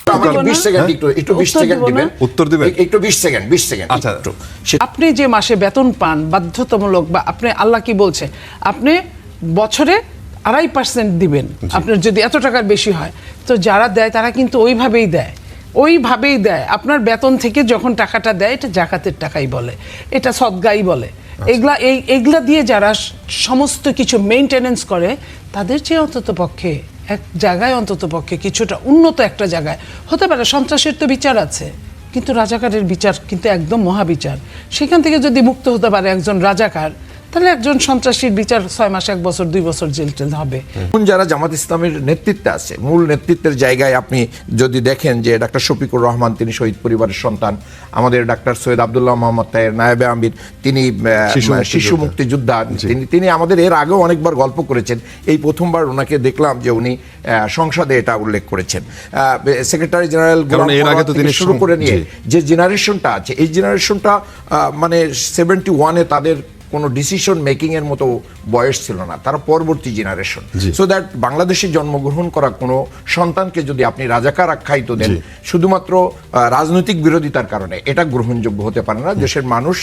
20 second একটু 20 second দিবেন, উত্তর দিবেন একটু 20 সেকেন্ড। আচ্ছা, আপনি যে মাসে বেতন পান বাধ্যতামূলক, বা আপনি আল্লাহ কি বলছে, আপনি বছরে 2.5% দিবেন আপনার যদি এত টাকার বেশি হয়। তো যারা দেয় তারা কিন্তু ওইভাবেই দেয়। আপনার বেতন থেকে যখন টাকাটা দেয় এটা জাকাতের টাকাই বলে, এটা সদগাই বলে। এগুলা দিয়ে যারা সমস্ত কিছু মেইনটেনেন্স করে তাদের চেয়ে অন্তত পক্ষে এক জায়গায় অন্তত পক্ষে কিছুটা উন্নত একটা জায়গায় হতে পারে। সন্ত্রাসের তো বিচার আছে, কিন্তু রাজাকারের বিচার কিন্তু একদম মহাবিচার। সেখান থেকে যদি মুক্ত হতে পারে একজন রাজাকার, তাহলে একজন সন্ত্রাসীর বিচার 6 মাস, 1 বছর, 2 বছর জেল টেল হবে। যারা জামাত ইসলামের নেতৃত্বে আছে, মূল নেতৃত্বের জায়গায় আপনি যদি দেখেন যে ডাক্তার শফিকুর রহমান, তিনি শহীদ পরিবারের সন্তান, আমাদের ডাক্তার সৈয়দ আব্দুল্লাহ মোহাম্মদ তাহের নায়েবে আমির, তিনি শিশু মুক্তিযোদ্ধা, তিনি আমাদের এর আগেও অনেকবার গল্প করেছেন। এই প্রথমবার ওনাকে দেখলাম যে উনি সংসদে এটা উল্লেখ করেছেন। সেক্রেটারি জেনারেল শুরু করে নিয়ে যে জেনারেশনটা আছে, এই জেনারেশনটা মানে 71-এ তাদের কোনো ডিসিশন মেকিং এর মতো বয়স ছিল না, তারা পরবর্তী জেনারেশন। সো দ্যাট বাংলাদেশে জন্মগ্রহণ করা কোনো সন্তানকে যদি আপনি রাজাকার আখ্যায়িত দেন শুধুমাত্র রাজনৈতিক বিরোধিতার কারণে, এটা গ্রহণযোগ্য হতে পারে না। দেশের মানুষ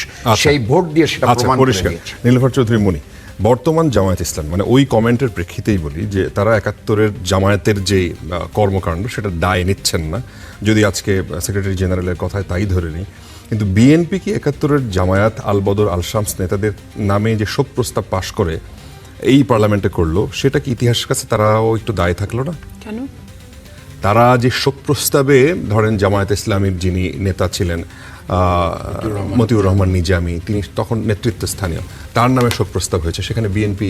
সেই ভোট দিয়ে সেটা প্রমাণ করে দিয়েছে। নীলুফার চৌধুরী মনি, বর্তমান জামায়াত ইসলাম, মানে ওই কমেন্টের প্রেক্ষিতেই বলি যে তারা 71-এর জামায়াতের যে কর্মকাণ্ড সেটা দায় নিচ্ছেন না, যদি আজকে সেক্রেটারি জেনারেলের কথায় তাই ধরে নিই। কিন্তু বিএনপি কি 71-এর জামায়াত, আল বদর, আল শামস নেতাদের নামে যে শোক প্রস্তাব পাশ করে এই পার্লামেন্টে করলো, সেটা কি ইতিহাসের কাছে তারাও একটু দায় থাকলো না? কেন? তারা যে শোক প্রস্তাবে, ধরেন জামায়াত ইসলামীর যিনি নেতা ছিলেন মতিউর রহমান নিজামী, তিনি তখন নেতৃত্বস্থানীয়, তার নামে শোক প্রস্তাব হয়েছে, সেখানে বিএনপি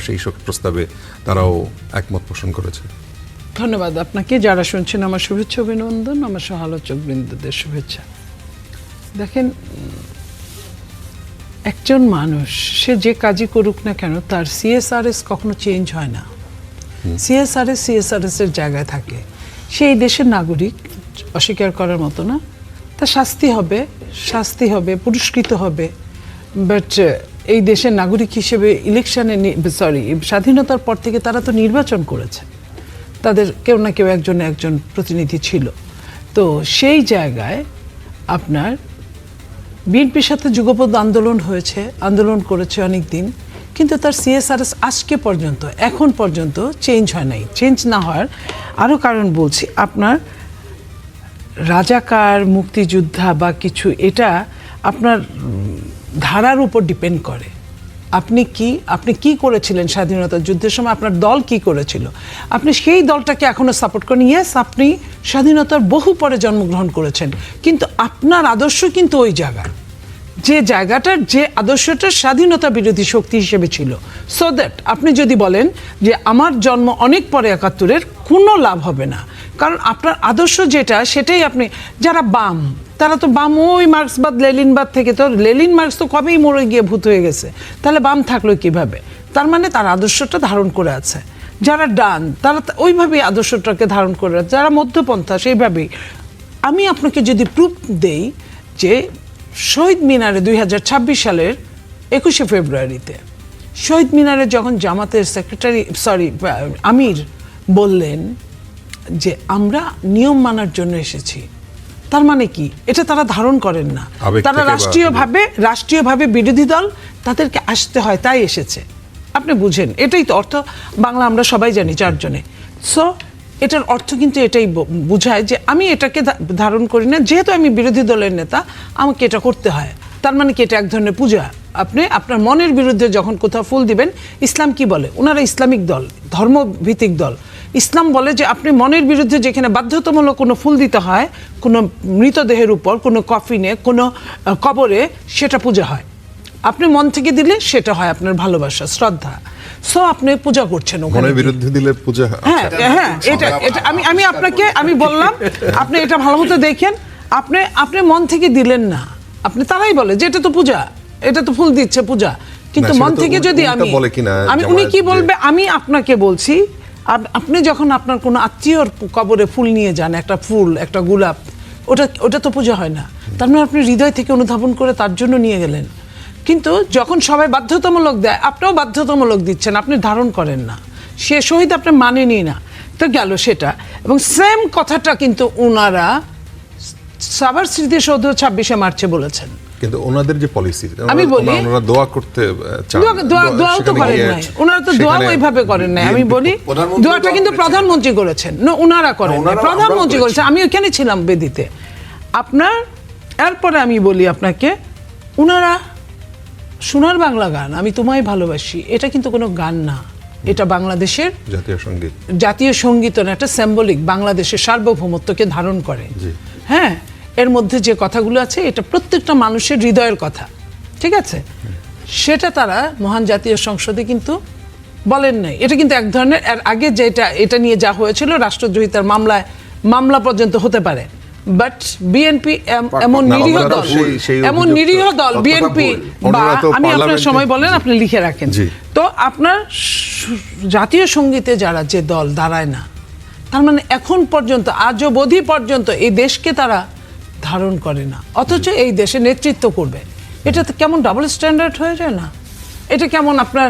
সেই শোক প্রস্তাবে তারাও একমত পোষণ করেছে। ধন্যবাদ আপনাকে। যারা শুনছেন আমার শুভেচ্ছা অভিনন্দন, আমার সহালোচক বৃন্দদের শুভেচ্ছা। দেখেন, একজন মানুষ সে যে কাজই করুক না কেন, তার CSRS কখনো চেঞ্জ হয় না। CSRS এর জায়গায় থাকে। সেই দেশের নাগরিক, অস্বীকার করার মতো না। তার শাস্তি হবে, পুরস্কৃত হবে। বাট এই দেশের নাগরিক হিসেবে স্বাধীনতার পর থেকে তারা তো নির্বাচন করেছে, তাদের কেউ না কেউ একজন প্রতিনিধি ছিল। তো সেই জায়গায় আপনার বিএনপির সাথে যুগপৎ আন্দোলন করেছে অনেক দিন, কিন্তু তার CSRS আজকে পর্যন্ত, এখন পর্যন্ত চেঞ্জ হয় নাই। চেঞ্জ না হওয়ার আরও কারণ বলছি। আপনার রাজাকার, মুক্তিযোদ্ধা বা কিছু, এটা আপনার ধারার উপর ডিপেন্ড করে। আপনি কি করেছিলেন স্বাধীনতা যুদ্ধের সময়, আপনার দল কি করেছিল, আপনি সেই দলটাকে এখনো সাপোর্ট করেন। ইয়েস, আপনি স্বাধীনতার বহু পরে জন্মগ্রহণ করেছেন, কিন্তু আপনার আদর্শ কিন্তু ওই জায়গা, যে আদর্শটা স্বাধীনতা বিরোধী শক্তি হিসেবে ছিল। সো দ্যাট আপনি যদি বলেন যে আমার জন্ম অনেক পরে 71-এর, কোনো লাভ হবে না। কারণ আপনার আদর্শ যেটা, সেটাই আপনি, যারা বাম, তারা তো বাম ওই মার্ক্সবাদ লেনিনবাদ থেকে, তো লেনিন মার্ক্স তো কবেই মরে গিয়ে ভূত হয়ে গেছে, তাহলে বাম থাকলো কিভাবে? তার মানে তার আদর্শটা ধারণ করে আছে। যারা ডান, তারা ওইভাবেই আদর্শটাকে ধারণ করে আছে। যারা মধ্যপন্থা, সেইভাবেই। আমি আপনাকে যদি প্রুফ দেই যে শহীদ মিনারে 2026 সালের 21শে ফেব্রুয়ারিতে শহীদ মিনারে যখন জামাতের আমির বললেন যে আমরা নিয়ম মানার জন্য এসেছি, তার মানে কি? এটা তারা ধারণ করেন না। তারা রাষ্ট্রীয়ভাবে বিরোধী দল, তাদেরকে আসতে হয়, তাই এসেছে। আপনি বুঝেন, এটাই তো অর্থ। বাংলা আমরা সবাই জানি 4 জনে। সো এটার অর্থ কিন্তু এটাই বুঝায় যে আমি এটাকে ধারণ করি না, যেহেতু আমি বিরোধী দলের নেতা, আমাকে এটা করতে হয়। তার মানে কি? এটা এক ধরনের পূজা। আপনি আপনার মনের বিরুদ্ধে যখন কোথাও ফুল দিবেন, ইসলাম কি বলে? ওনারা ইসলামিক দল, ধর্মভিত্তিক দল। ইসলাম বলে যে আপনি মনের বিরুদ্ধে যেখানে বাধ্যতামূলক কোনো ফুল দিতে হয়, কোনো মৃতদেহের উপর, কোনো কফিনে, কোনো কবরে, সেটা পূজা হয়। আপনি মন থেকে দিলে সেটা হয় আপনার ভালোবাসা, শ্রদ্ধা। সো আপনি পূজা করছেন, ওখানে বিরুদ্ধে দিলে পূজা। হ্যাঁ, এটা আমি বললাম, আপনি এটা ভালো মতো দেখেন। আপনি মন থেকে দিলেন না, আপনি, তারাই বলে যে এটা তো পূজা, এটা তো ফুল দিচ্ছে, পূজা। কিন্তু মন থেকে যদি উনি কি বলবে, আমি আপনাকে বলছি, আপনি যখন আপনার কোনো আত্মীয়র কবরে ফুল নিয়ে যান, একটা ফুল, একটা গোলাপ, ওটা তো পূজা হয় না। তার মানে আপনি হৃদয় থেকে অনুধাবন করে তার জন্য নিয়ে গেলেন। কিন্তু যখন সবাই বাধ্যতামূলক দেয়, আপনিও বাধ্যতামূলক দিচ্ছেন, আপনি ধারণ করেন না। সে শহীদ আপনি মানেনই না। তো গেল সেটা। এবং সেম কথাটা কিন্তু ওনারা সাভার স্মৃতিসৌধ 26শে মার্চে বলেছেন। কিন্তু ওনাদের যে পলিসি, আমি বলি, ওনারা দোয়া করতে চান, দোয়াও তো করেন নাই, ওনারা তো দোয়া ওইভাবে করেন নাই। আমি বলি দোয়াটা কিন্তু প্রধানমন্ত্রী করেছেন, না ওনারা করেন নাই, প্রধানমন্ত্রী করেছেন। আমি ওখানে ছিলাম বেদিতে আপনার। এরপরে আমি বলি আপনাকে, ওনারা সোনার বাংলা গান আমি তোমায় ভালোবাসি, এটা কিন্তু কোনো গান না, এটা বাংলাদেশের জাতীয় সঙ্গীত, একটা সিম্বলিক, বাংলাদেশের সার্বভৌমত্বকে ধারণ করে। হ্যাঁ, এর মধ্যে যে কথাগুলো আছে এটা প্রত্যেকটা মানুষের হৃদয়ের কথা, ঠিক আছে? সেটা তারা মহান জাতীয় সংসদে কিন্তু বলেন নাই। এটা কিন্তু এক ধরনের, এর আগে যেটা এটা নিয়ে যা হয়েছিল রাষ্ট্রদ্রোহিতার মামলা পর্যন্ত হতে পারে। বাট বিএনপি এমন নিরীহ দল বিএনপি, বা আমি আপনার সময় বলেন, আপনি লিখে রাখেন। তো আপনার জাতীয় সঙ্গীতে যারা যে দল দাঁড়ায় না, তার মানে এখন পর্যন্ত আজ অবধি পর্যন্ত এই দেশকে তারা ধারণ করে না, অথচ এই দেশে নেতৃত্ব করবে। এটা তো কেমন ডাবল স্ট্যান্ডার্ড হয়ে যায় না? এটা কেমন আপনার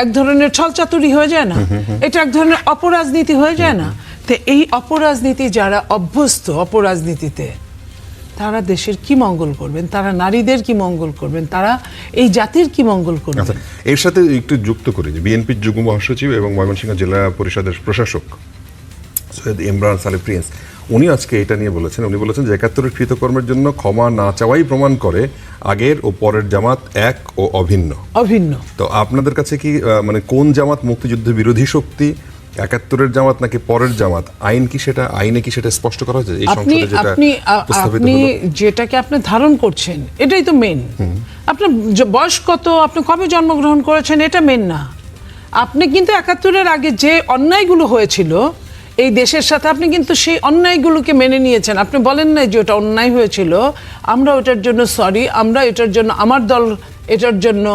এক ধরনের ছলচাতুরি হয়ে যায় না? এটা এক ধরনের অপরাজনীতি হয়ে যায় না? তো এই অপরাজনীতি যারা অভ্যস্ত, অপরাজনীতিতে, তারা দেশের কি মঙ্গল করবেন? তারা নারীদের কি মঙ্গল করবেন? তারা এই জাতির কি মঙ্গল করবেন? এর সাথে একটু যুক্ত করি যে বিএনপির যুগ্ম মহাসচিব এবং ময়মনসিংহ জেলা পরিষদের প্রশাসক সৈয়দ ইমরান সালে প্রিন্স, উনি আজকে এটা নিয়ে বলেছেন। উনি বলেছেন যে ৭১-এর কৃতকর্মের জন্য ক্ষমা না চাওয়াই প্রমাণ করে আগের ও পরের জামাত এক ও অভিন্ন। তো আপনাদের কাছে কি মানে কোন জামাত মুক্তিযুদ্ধ বিরোধী শক্তি, ৭১-এর জামাত নাকি পরের জামাত? আইনে কি সেটা স্পষ্ট করা হয়েছে? এই সংসদে যেটা উপস্থাপিত হলো, যেটাকে আপনি ধারণ করছেন এটাই তো মেন। আপনার বয়স কত, আপনি কবে জন্মগ্রহণ করেছেন, এটা মেন না। আপনি কিন্তু ৭১-এর আগে যে অন্যায়গুলো হয়েছিল এই দেশের সাথে, আপনি কিন্তু সেই অন্যায়গুলোকে মেনে নিয়েছেন। আপনি বলেন না যে ওটা অন্যায় হয়েছিল, আমরা ওটার জন্য সরি, আমরা এটার জন্য, আমার দল এটার জন্য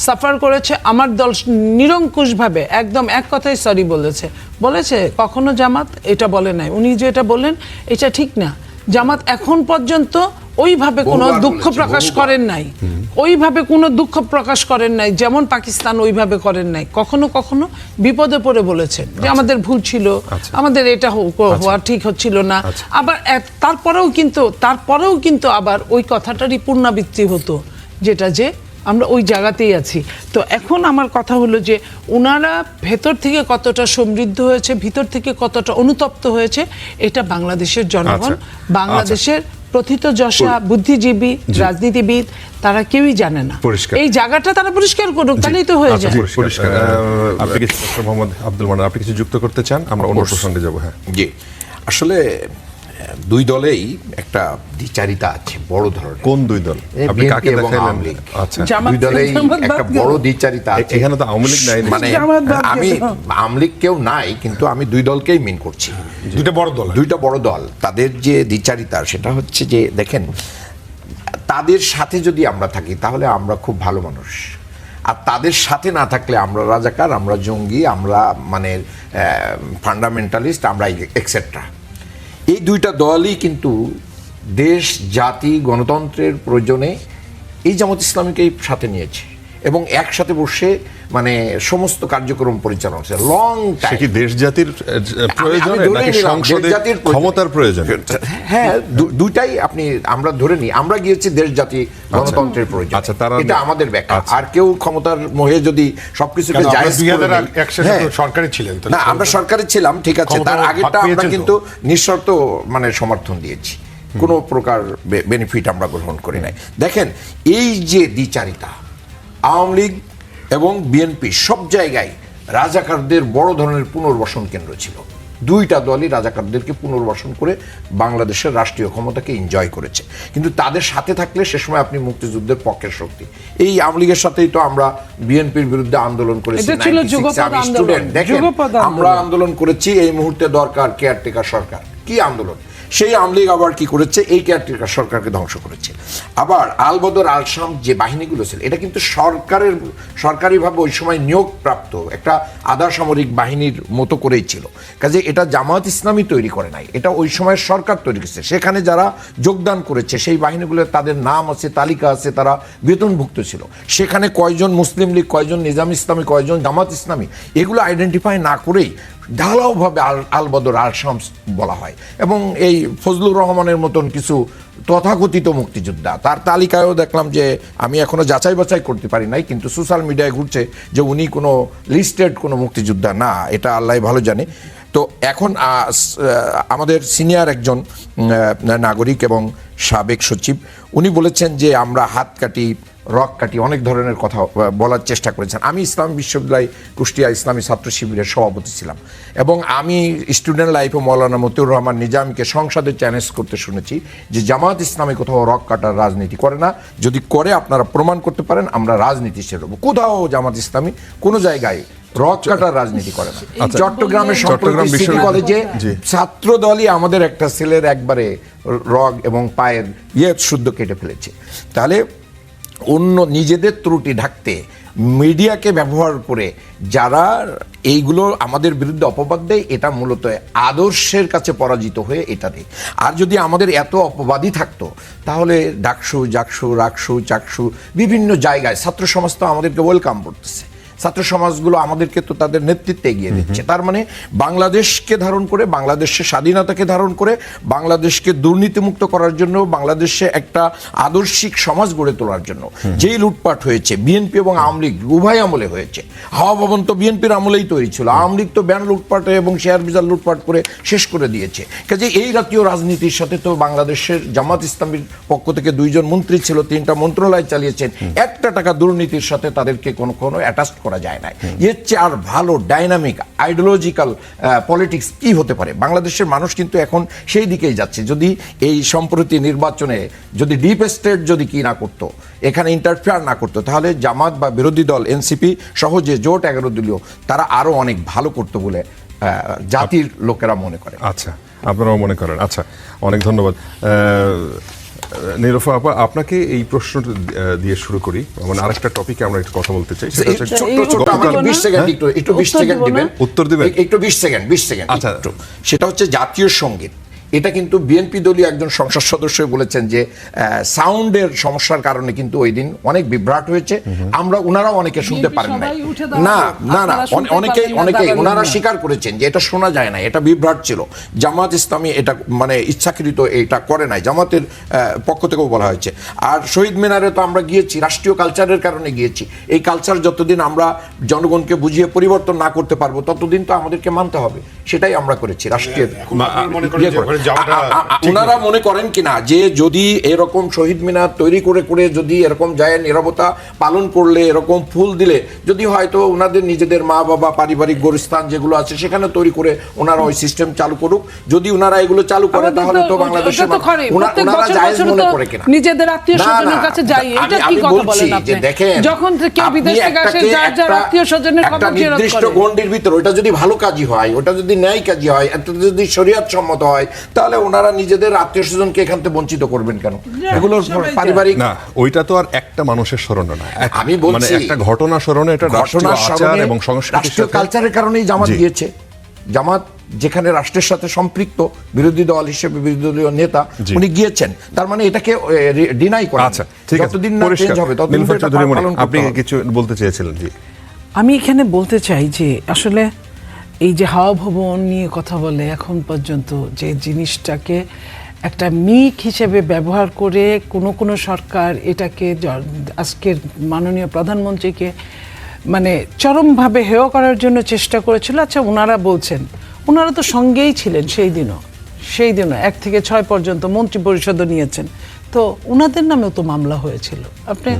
সাফার করেছে, আমার দল নিরঙ্কুশভাবে একদম এক কথায় সরি বলেছে। কখনো জামাত এটা বলে নাই। উনি যে এটা বললেন এটা ঠিক না। জামাত এখন পর্যন্ত ওইভাবে কোনো দুঃখ প্রকাশ করেন নাই, যেমন পাকিস্তান ওইভাবে করেন নাই। কখনো কখনো বিপদে পড়ে বলেছেন যে আমাদের ভুল ছিল, আমাদের এটা হওয়া ঠিক হচ্ছিল না। আবার তারপরেও কিন্তু আবার ওই কথাটারই পুনরাবৃত্তি হতো, যেটা যে আমরা ওই জায়গাতেই আছি। তো এখন আমার কথা হলো যে ওনারা ভেতর থেকে কতটা সমৃদ্ধ হয়েছে, ভিতর থেকে কতটা অনুতপ্ত হয়েছে, এটা বাংলাদেশের জনগণ, বাংলাদেশের প্রথিত যশা বুদ্ধিজীবী, রাজনীতিবিদ, তারা কেউই জানে না। এই জায়গাটা তারা পরিষ্কার করুক, তাহলেই তো হয়ে যায়। আপনি কি ডক্টর মোহাম্মদ আব্দুল মান্নান, আপনি কিছু যুক্ত করতে চান? আমরা অন্য প্রসঙ্গে যাব। হ্যাঁ জি, আসলে দুই দলেই একটা দ্বিচারিতা আছে বড় ধরনের। কোন দুই দল? আপনি কাকে দেখাইলেন? আচ্ছা, দুই দলেই একটা বড় দ্বিচারিতা আছে। এখানে তো আওয়ামী লীগ নাই, মানে আমি আওয়ামী লীগ কেউ নাই, কিন্তু আমি দুই দলকেই মিন করছি। দুইটা বড় দল, তাদের যে দ্বিচারিতা সেটা হচ্ছে যে দেখেন, তাদের সাথে যদি আমরা থাকি তাহলে আমরা খুব ভালো মানুষ, আর তাদের সাথে না থাকলে আমরা রাজাকার, আমরা জঙ্গি, আমরা মানে ফান্ডামেন্টালিস্ট, আমরা এক্সেট্রা। এই দুইটা দলই কিন্তু দেশ, জাতি, গণতন্ত্রের প্রয়োজনে এই জামাত ইসলামীকে সাথে নিয়েছে এবং একসাথে বসে মানে সমস্ত কার্যক্রম পরিচালনা করছে লং টাইম। কি দেশ জাতির প্রয়োজন নাকি সংসদে ক্ষমতার প্রয়োজন? হ্যাঁ, দুইটাই আমরা ধরে নিই, আমরা গিয়েছি দেশ জাতি গণতন্ত্রের প্রয়োজন। আচ্ছা, তারা এটা আমাদের ব্যাখ্যা। আর কেউ ক্ষমতার মোহে যদি সবকিছুকে জায়েজ করে সরকারে ছিলেন না, আমরা সরকারে ছিলাম, ঠিক আছে, তার আগেরটা আমরা কিন্তু নিঃশর্ত মানে সমর্থন দিয়েছি, কোনো প্রকার বেনিফিট আমরা গ্রহণ করি নাই। দেখেন, এই যে দ্বিচারিতা, আওয়ামী লীগ এবং বিএনপি সব জায়গায় রাজাকারদের বড় ধরনের পুনর্বাসন কেন্দ্র ছিল। দুইটা দলই রাজাকারদেরকে পুনর্বাসন করে বাংলাদেশের রাষ্ট্রীয় ক্ষমতাকে এনজয় করেছে। কিন্তু তাদের সাথে থাকলে সে সময় আপনি মুক্তিযুদ্ধের পক্ষের শক্তি। এই আওয়ামী লীগের সাথেই তো আমরা বিএনপির বিরুদ্ধে আন্দোলন করেছি। স্টুডেন্ট, দেখেন, আমরা আন্দোলন করেছি এই মুহূর্তে দরকার কেয়ারটেকার সরকার। কি আন্দোলন? সেই আওয়ামী লীগ আবার কি করেছে? এই কেয়ারটেকার সরকারকে ধ্বংস করেছে। আবার আলবদর, আলশাম যে বাহিনীগুলো ছিল, এটা কিন্তু সরকারিভাবে ওই সময় নিয়োগপ্রাপ্ত একটা আধা সামরিক বাহিনীর মতো করেই ছিল। কাজে এটা জামায়াত ইসলামী তৈরি করে নাই, এটা ওই সময়ের সরকার তৈরি করেছে। সেখানে যারা যোগদান করেছে সেই বাহিনীগুলো, তাদের নাম আছে, তালিকা আছে, তারা বেতনভুক্ত ছিল। সেখানে কয়জন মুসলিম লীগ, কয়জন নিজাম ইসলামী, কয়জন জামাত ইসলামী, এগুলো আইডেন্টিফাই না করেই ঢালাওভাবে আল বদর আল শামস বলা হয়। এবং এই ফজলুর রহমানের মতন কিছু তথাকথিত মুক্তিযোদ্ধা, তার তালিকায়ও দেখলাম যে আমি এখনো যাচাই বাছাই করতে পারি নাই, কিন্তু সোশ্যাল মিডিয়ায় ঘুরছে যে উনি কোনো লিস্টেড কোনো মুক্তিযোদ্ধা না, এটা আল্লাহ ভালো জানে। তো এখন আমাদের সিনিয়র একজন নাগরিক এবং সাবেক সচিব উনি বলেছেন যে আমরা হাত কাটি, রক কাটি, অনেক ধরনের কথা বলার চেষ্টা করেছেন। আমি ইসলামী বিশ্ববিদ্যালয় কুষ্টিয়া ইসলামী ছাত্র শিবিরের সভাপতি ছিলাম এবং আমি স্টুডেন্ট লাইফে মৌলানা মতিউর রহমান নিজামীকে সংসদে চ্যালেঞ্জ করতে শুনেছি যে জামাত ইসলামী কোথাও রক কাটার রাজনীতি করে না, যদি করে আপনারা প্রমাণ করতে পারেন আমরা রাজনীতি ছেড়ে দেবো। কোথাও জামাত ইসলামী কোনো জায়গায় রক কাটার রাজনীতি করে না। চট্টগ্রামের সম্প্রতি সিটি কলেজে ছাত্র দলই আমাদের একটা ছেলের একবারে রগ এবং পায়ের শুদ্ধ কেটে ফেলেছে। তাহলে অন্য নিজেদের ত্রুটি ঢাকতে মিডিয়াকে ব্যবহার করে যারা এইগুলো আমাদের বিরুদ্ধে অপবাদ দেয়, এটা মূলত আদর্শের কাছে পরাজিত হয়ে এটা দেয়। আর যদি আমাদের এত অপবাদই থাকতো তাহলে ডাকসু, জাকসু, রাকসু, চাকসু বিভিন্ন জায়গায় ছাত্র সমাজ তো আমাদেরকে ওয়েলকাম করতেছে। ছাত্র সমাজগুলো আমাদেরকে তো তাদের নেতৃত্বে এগিয়ে দিচ্ছে। তার মানে বাংলাদেশকে ধারণ করে, বাংলাদেশের স্বাধীনতাকে ধারণ করে, বাংলাদেশকে দুর্নীতিমুক্ত করার জন্য, বাংলাদেশে একটা আদর্শিক সমাজ গড়ে তোলার জন্য যেই লুটপাট হয়েছে বিএনপি এবং আওয়ামী লীগ উভয় আমলে হয়েছে। হাওয়া ভবন তো বিএনপির আমলেই তৈরি ছিল, আওয়ামী লীগ তো ব্যান লুটপাট এবং শেয়ার বাজার লুটপাট করে শেষ করে দিয়েছে। কাজে এই জাতীয় রাজনীতির সাথে তো বাংলাদেশের জামাত ইসলামীর পক্ষ থেকে 2 জন মন্ত্রী ছিল, 3টা মন্ত্রণালয় চালিয়েছেন, 1 টাকা দুর্নীতির সাথে তাদেরকে কোনো অ্যাটাচ করা যায় না। এর চেয়ে আর ভালো ডাইনামিক আইডিওলজিক্যাল পলিটিক্স কি হতে পারে? বাংলাদেশের মানুষ কিন্তু এখন সেই দিকেই যাচ্ছে। যদি এই সম্প্রতি নির্বাচনে যদি ডিপ স্টেট যদি কি না করতো, এখানে ইন্টারফেয়ার না করতো, তাহলে জামাত বা বিরোধী দল এনসিপি সহ যে জোট 11 দলীয় তারা আরো অনেক ভালো করতো বলে জাতির লোকেরা মনে করে। আচ্ছা, আপনারাও মনে করেন। আচ্ছা, অনেক ধন্যবাদ। নীলুফা আপা, আপনাকে এই প্রশ্ন দিয়ে শুরু করি। মানে আরেকটা টপিকে আমরা একটু কথা বলতে চাই, সেটা হচ্ছে আমাকে 20 সেকেন্ড একটু 20 সেকেন্ড দিবেন, উত্তর দিবেন একটু 20 সেকেন্ড। আচ্ছা, সেটা হচ্ছে জাতীয় সঙ্গীত। এটা কিন্তু বিএনপি দলীয় একজন সংসদ সদস্য বলেছেন যে সাউন্ডের সমস্যার কারণে কিন্তু ওই দিন অনেক বিভ্রাট হয়েছে, ওনারাও অনেকে শুনতে পারেন নাই। না অনেকেই ওনারা স্বীকার করেছেন যে এটা শোনা যায় না, এটা বিভ্রাট ছিল। জামাত ইসলামী এটা মানে ইচ্ছাকৃত এটা করে নাই, জামাতের পক্ষ থেকেও বলা হয়েছে। আর শহীদ মিনারে তো আমরা গিয়েছি, রাষ্ট্রীয় কালচারের কারণে গিয়েছি। এই কালচার যতদিন আমরা জনগণকে বুঝিয়ে পরিবর্তন না করতে পারবো ততদিন তো আমাদেরকে মানতে হবে, সেটাই আমরা করেছি। রাষ্ট্রের ওনারা মনে করেন কিনা যে যদি এরকম শহীদ মিনার তৈরি করে যদি এরকম যায় নীরবতা পালন করলে, এরকম ফুল দিলে যদি হয়তো ওনাদের নিজেদের মা বাবা পারিবারিক গোরস্থান যেগুলো আছে সেখানে তৈরি করে ওনারা ওই সিস্টেম চালু করুক। যদি ওনারা এগুলো চালু করে তাহলে তো বাংলাদেশে ওনারা জায়েজ মনে করে কিনা নিজেদের আত্মীয় স্বজনের কাছে যাই, এটা কি কথা বলেন আপনি? দেখেন, যখন কেউ বিদেশ থেকে আসে যার আত্মীয় স্বজনের খবর ফেরত করে, নির্দিষ্ট গণ্ডির ভিতর ওটা যদি ভালো কাজই হয়, ওটা যদি ন্যায় কাজই হয়, এটা যদি শরীয়ত সম্মত হয়, তাহলে ওনারা নিজেদের আত্মীয় স্বজনকে এখান থেকে বঞ্চিত করবেন কেন? এগুলো পারিবারিক না, ওইটা তো আর একটা মানুষের স্মরণে না, আমি বলছি একটা ঘটনা স্মরণে, এটা রাষ্ট্রীয় আচার এবং সংস্কৃতির সাথে কালচারের কারণেই জামাত গিয়েছে। জামাত যেখানে রাষ্ট্রের সাথে সম্পৃক্ত বিরোধী দল হিসেবে বিরোধী দলীয় নেতা উনি গিয়েছেন, তার মানে এটাকে ডিনাই করা। আচ্ছা, ঠিক আছে, যতদিন না চেঞ্জ হবে ততদিন আপনি কিছু বলতে চেয়েছিলেন। জি, আমি এখানে বলতে চাই যে আসলে এই যে হাওয়া ভবন নিয়ে কথা বলে এখন পর্যন্ত যে জিনিসটাকে একটা মিক হিসেবে ব্যবহার করে কোনো সরকার এটাকে আজকের মাননীয় প্রধানমন্ত্রীকে মানে চরমভাবে হেয় করার জন্য চেষ্টা করেছিল। আচ্ছা, ওনারা বলছেন, ওনারা তো সঙ্গেই ছিলেন সেই দিনও 1 থেকে 6 পর্যন্ত মন্ত্রী পরিষদও নিয়েছেন, তো ওনাদের নামেও তো মামলা হয়েছিল। আপনি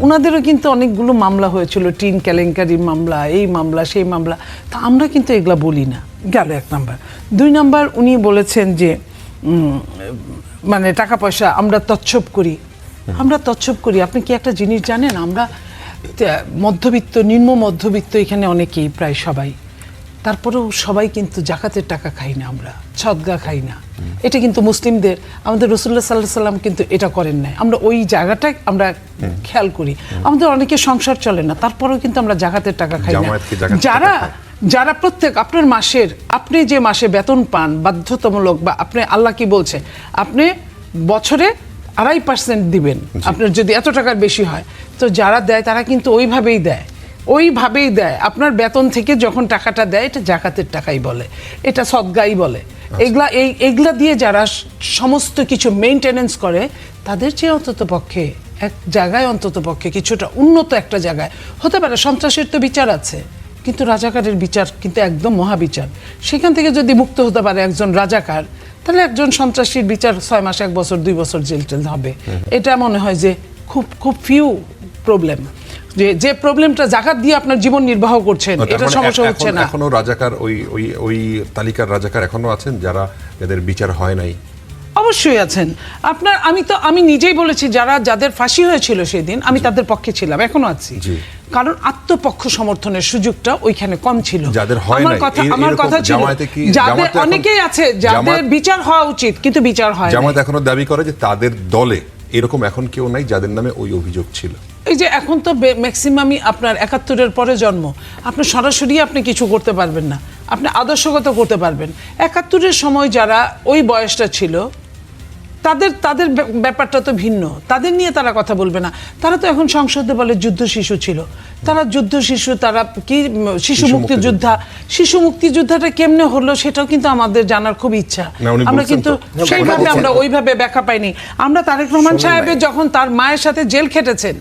ওনাদেরও কিন্তু অনেকগুলো মামলা হয়েছিল, টিন কেলেঙ্কারি মামলা, এই মামলা সেই মামলা। তা আমরা কিন্তু এগুলা বলি না, গেল 1 নাম্বার। 2 নাম্বার, উনি বলেছেন যে মানে টাকা পয়সা আমরা তচ্ছপ করি। আপনি কি একটা জিনিস জানেন, আমরা মধ্যবিত্ত, নিম্ন মধ্যবিত্ত এখানে অনেকেই, প্রায় সবাই, তারপরেও সবাই কিন্তু জাকাতের টাকা খাই না, আমরা সদকা খাই না। এটা কিন্তু মুসলিমদের, আমাদের রাসূলুল্লাহ সাল্লাল্লাহু আলাইহি ওয়াসাল্লাম কিন্তু এটা করেন নাই। আমরা ওই জায়গাটা আমরা খেয়াল করি। আমাদের অনেকে সংসার চলে না, তারপরেও কিন্তু আমরা জাকাতের টাকা খাই না। যারা প্রত্যেক আপনার মাসের, আপনি যে মাসে বেতন পান বাধ্যতামূলক, বা আপনি আল্লাহ কি বলছে, আপনি বছরে 2.5% দিবেন আপনার যদি এত টাকার বেশি হয়, তো যারা দেয় তারা কিন্তু ওইভাবেই দেয়। ওইভাবেই দেয়। আপনার বেতন থেকে যখন টাকাটা দেয় এটা জাকাতের টাকাই বলে, এটা সদগাই বলে। এগুলা দিয়ে যারা সমস্ত কিছু মেইনটেনেন্স করে তাদের চেয়ে অন্তত পক্ষে এক জায়গায় অন্তত পক্ষে কিছুটা উন্নত একটা জায়গায় হতে পারে। সন্ত্রাসের তো বিচার আছে, কিন্তু রাজাকারের বিচার কিন্তু একদম মহাবিচার। সেখান থেকে যদি মুক্ত হতে পারে একজন রাজাকার, তাহলে একজন সন্ত্রাসীর বিচার 6 মাস, 1 বছর, 2 বছর জেল টেল হবে। এটা মনে হয় যে খুব ফিউ প্রবলেম, যে প্রবলেমটা জাকাত দিয়ে আপনার জীবন নির্বাহ করছেন, এটা সমস্যা হচ্ছে না। এখনো রাজাকার ওই তালিকার রাজাকার এখনো আছেন যাদের বিচার হয় নাই? অবশ্যই আছেন। আমি নিজেই বলেছি যাদের ফাঁসি হয়েছিল সেদিন আমি তাদের পক্ষে ছিলাম, এখনো আছি। কারণ আত্মপক্ষ সমর্থনের সুযোগটা ওইখানে কম ছিল। যাদের হয় নাই, আমার কথা ছিল যাদের অনেকেই আছে যাদের বিচার হওয়া উচিত কিন্তু বিচার হয় না। জামায়াত এখনো দাবি করে যে তাদের দলে এরকম এখন কেউ নাই যাদের নামে ওই অভিযোগ ছিল। এই যে এখন তো ম্যাক্সিমামই আপনার 71-এর পরে জন্ম, আপনি সরাসরি আপনি কিছু করতে পারবেন না, আপনি আদর্শগত করতে পারবেন। 71-এর সময় যারা ওই বয়সটা ছিল তাদের ব্যাপারটা তো ভিন্ন, তাদের নিয়ে তারা কথা বলবে না। তারা তো এখন সংসদে বলে যুদ্ধ শিশু ছিল, তারা যুদ্ধ শিশু, তারা কি শিশু মুক্তিযোদ্ধা। শিশু মুক্তিযোদ্ধাটা কেমনে হলো সেটাও কিন্তু আমাদের জানার খুব ইচ্ছা। আমরা কিন্তু সেইভাবে আমরা ওইভাবে ব্যাখ্যা পাইনি। আমরা তারেক রহমান সাহেবের যখন তার মায়ের সাথে জেল খেটেছেন,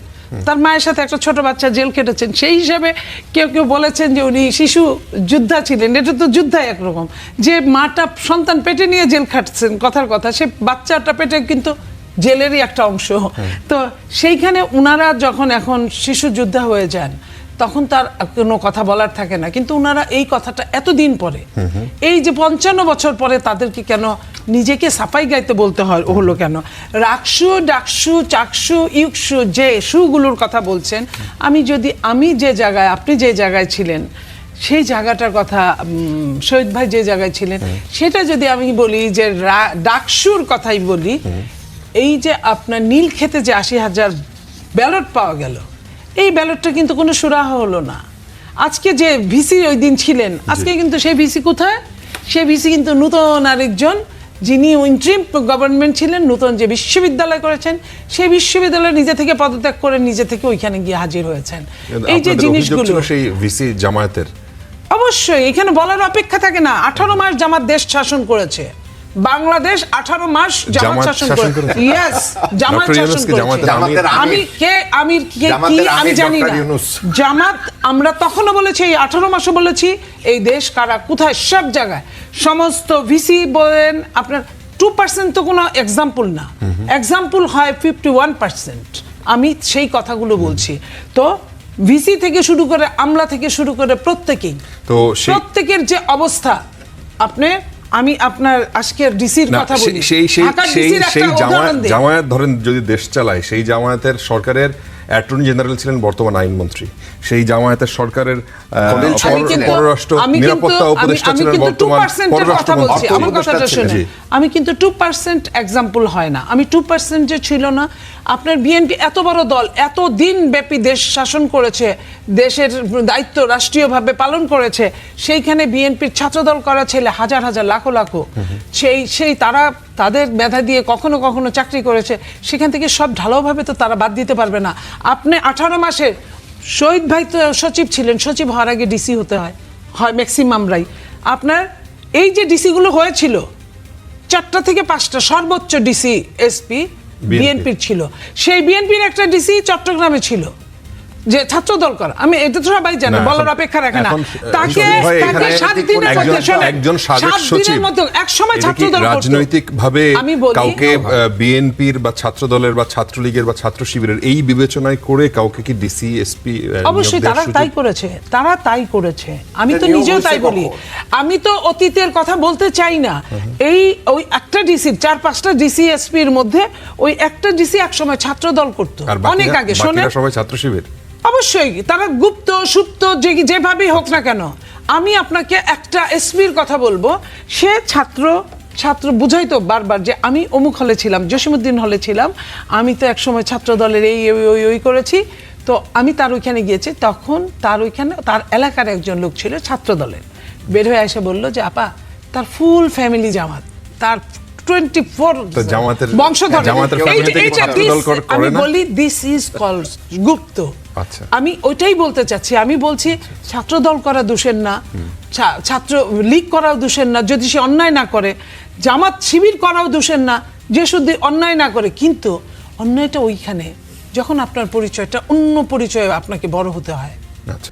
তার মায়ের সাথে একটা ছোট বাচ্চা জেল খেটেছেন, সেই হিসাবে কেউ বলেছেন যে উনি শিশু যোদ্ধা ছিলেন। এটা তো যুদ্ধা একরকম, যে মাটা সন্তান পেটে নিয়ে জেল খাটছেন, কথার কথা সে বাচ্চাটা পেটে কিন্তু জেলেরই একটা অংশ। তো সেইখানে উনারা যখন এখন শিশু যোদ্ধা হয়ে যান তখন তার কোনো কথা বলার থাকে না। কিন্তু উনারা এই কথাটা এতদিন পরে, এই যে 55 বছর পরে তাদেরকে কেন নিজেকে সাফাই গাইতে বলতে হলো কেন? রাকসু, ডাকসু, চাকসু, ইউকসু যে সুগুলোর কথা বলছেন, আমি যে জায়গায়, আপনি যে জায়গায় ছিলেন সেই জায়গাটার কথা, শহীদ ভাই যে জায়গায় ছিলেন সেটা যদি আমি বলি যে ডাকসুর কথাই বলি, এই যে আপনার নীলক্ষেতে যে 80,000 ব্যালট পাওয়া গেল, এই ব্যালটটা কিন্তু কোনো সুরাহা হলো না। আজকে যে ভিসি ওই দিন ছিলেন, আজকে কিন্তু সেই ভিসি কোথায়? সেই ভিসি কিন্তু নতুন আরেকজন, যিনি ইন্টারিম গভর্নমেন্ট ছিলেন, নতুন যে বিশ্ববিদ্যালয় করেছেন, সেই বিশ্ববিদ্যালয় নিজে থেকে পদত্যাগ করে নিজে থেকে ওইখানে গিয়ে হাজির হয়েছেন। এই যে জিনিসগুলো, সেই ভিসি জামায়াতের অবশ্যই এখানে বলার অপেক্ষা থাকে না। 18 মাস জামাত দেশ শাসন করেছে, বাংলাদেশ 18 মাস জামাত শাসন করেছে। ইয়েস, জামাত শাসন করেছে। আমি জানি না জামাত, আমরা তখনও বলেছি, এই 18 মাসও বলেছি, এই দেশ কারা কোথায় সব জায়গায় সমস্ত ভিসি বলেন আপনার 2% তো কোনো এক্সাম্পল না, এক্সাম্পল হয় 51%। আমি সেই কথাগুলো বলছি। তো ভিসি থেকে শুরু করে, আমলা থেকে শুরু করে প্রত্যেকের যে অবস্থা, আমি আপনার আজকের ডিসির কথা বলি, জামায়াত ধরেন যদি দেশ চালায়, সেই জামায়াতের সরকারের অ্যাটর্নি জেনারেল ছিলেন বর্তমান আইনমন্ত্রী, সেই জামায়াতের সরকারের পররাষ্ট্র নিরাপত্তা উপদেষ্টা ছিলেন বর্তমান পররাষ্ট্রমন্ত্রী। আমি কিন্তু 2% এক্সাম্পল হয় না, আমি 2% যে ছিল না। আপনার বিএনপি এত বড় দল, এত দিন ব্যাপী দেশ শাসন করেছে, দেশের দায়িত্ব রাষ্ট্রীয়ভাবে পালন করেছে, সেইখানে বিএনপির ছাত্রদল করা ছেলে হাজার হাজার লাখো লাখো, সেই তারা তাদের মেধা দিয়ে কখনো কখনো চাকরি করেছে, সেখান থেকে সব ঢালাওভাবে তো তারা বাদ দিতে পারবে না। আপনি 18 মাসে, শহীদ ভাই তো সচিব ছিলেন, সচিব হওয়ার আগে ডিসি হতে হয় ম্যাক্সিমামরাই। আপনার এই যে ডিসিগুলো হয়েছিল 4টা থেকে 5টা সর্বোচ্চ ডিসি এসপি বিএনপির ছিল। সেই বিএনপির একটা ডিসি চট্টগ্রামে ছিল, যে ছাত্র দল করা, আমি এটা তো সবাই জানে, বলার অপেক্ষা রাখে না। তাকে 7 দিনের মধ্যে, একজন সাবেক সচিব একসময় ছাত্র দল রাজনৈতিকভাবে কাউকে বিএনপির বা ছাত্র দলের বা ছাত্রলীগের বা ছাত্র শিবিরের এই বিবেচনায় করে কাউকে কি ডিসি এসপি? অবশ্যই তারা তাই করেছে। আমি তো নিজেও তাই বলি। আমি তো অতীতের কথা বলতে চাই না। ওই একটা ডিসি, 4-5টা ডিসি এসপির মধ্যে ওই একটা ডিসি একসময় ছাত্র দল করতো, অনেক আগে। শোনেন, সবাই ছাত্র শিবির, অবশ্যই তারা গুপ্ত সুপ্ত যেভাবেই হোক না কেন। আমি আপনাকে একটা এসপির কথা বলবো, সে ছাত্র বুঝাইতো বারবার যে আমি অমুক হলে ছিলাম, জসিমউদ্দিন হলে ছিলাম, আমি তো একসময় ছাত্র দলের এই করেছি। তো আমি তার ওইখানে গিয়েছি, তখন তার এলাকার একজন লোক ছিল ছাত্র দলের, বের হয়ে এসে বললো যে আপা, তার ফুল ফ্যামিলি জামাত, তার 24 তো জামাতের বংশধর জামাতের family থেকে ছাত্রদল করে আমি না? বলি দিস ইজ কল্ড গুপ্ত। আচ্ছা। আমি ওইটাই বলতে চাচ্ছি, আমি বলছি ছাত্রদল করা দোষের না, ছাত্র লীগ করাও দোষের না যদি সে অন্যায় না করে, জামাত শিবির করাও দোষের না যে শুধু অন্যায় না করে, কিন্তু অন্যায়টা ওইখানে যখন আপনার পরিচয়টা অন্য পরিচয়ে আপনাকে বড় হতে হয়। আচ্ছা।